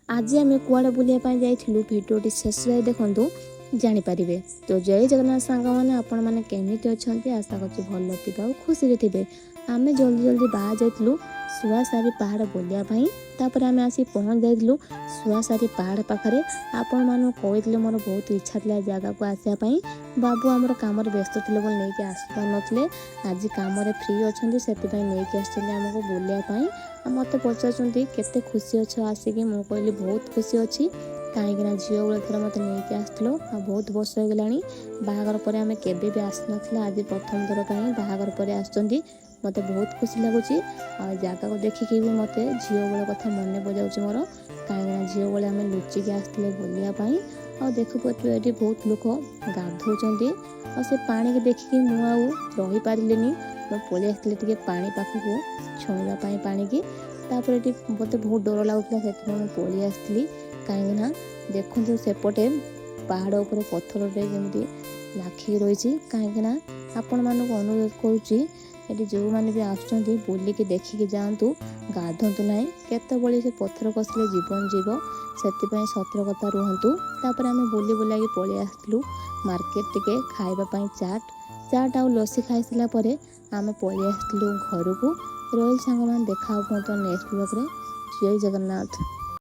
आज आम कुआड़े बुलाया जाइलु भिडियोटी शेष जाए देखु जानीपारे। तो जय जगन्नाथ सांग मैंने आपण मैंने केमिति अच्छा आशा करछि भल थे खुशी थे। आम जल्दी जल्दी बाहर जाइलु सुआसारी पहाड़ बुलायापाई। तापर आम आसी पहुँच जाइलु सुआसारी पहाड़ पाखे। आपण मानू कही मोर बहुत इच्छा था जगह को आसापी। बाबू आमर कम व्यस्त थे बोल नहीं आसपार नथिले। आज कम फ्री अच्छा से नहीं आमको बुलायापाई। मत पचार केते खुशी अच्छ आसिक मु कहली बहुत खुशी अच्छी कहीं झील बेले थर मत नहीं आसलो बहुत वर्ष हो गला। बाहागर पर आम केबे भी आसी ना आज प्रथम थर कहीं बाहागर पर आसुँच मत बहुत खुशी लगुच। जगह को देखिकी भी मत झील बेले कथा मन पजाऊँ मोर कहीं झील बेले आम लुचिकी आसते बुलायापाई। और देखु पारे ये बहुत लोक गाधौं से पानी की देखिकी मुझे पारे मैं पलि आसती पानी पाखक छुईवाई पानी की। तापर ये मत बहुत डर लगुला से पलि आसती कहीं देखु सेपटे पहाड़ उपर पत्थर जमी लाखिक रही। कहीं आपण मानक अनुरोध करुच्ची जो मैंने भी आसुँच बुलिकी देखिकी जातु गाधतु ना केतबले से पत्थर खसले जीवन जीव से सतर्कता रुहतु। तापर आम बुली बुला पलि आसलु मार्केट टिके खाइबापी चाट आउ लस्सी खाई सारापर आम पलि आसलु घर को। रही सांग मैंने देखा नेक्स्ट ब्लॉग रे। जय जगन्नाथ।